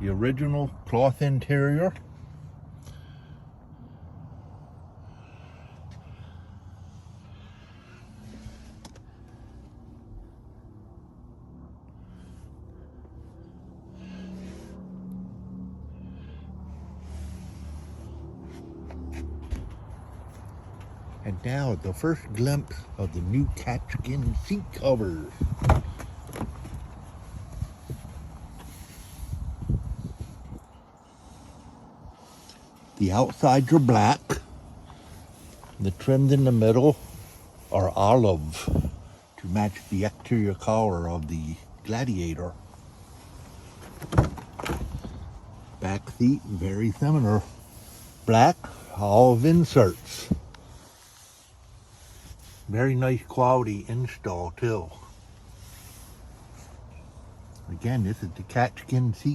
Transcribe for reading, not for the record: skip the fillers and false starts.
The original cloth interior. And now the first glimpse of the new Katzkin seat covers. The outsides are black. The trims in the middle are olive to match the exterior color of the Gladiator. Back seat, very similar. Black, olive inserts. Very nice quality install too. Again, this is the Katzkin seat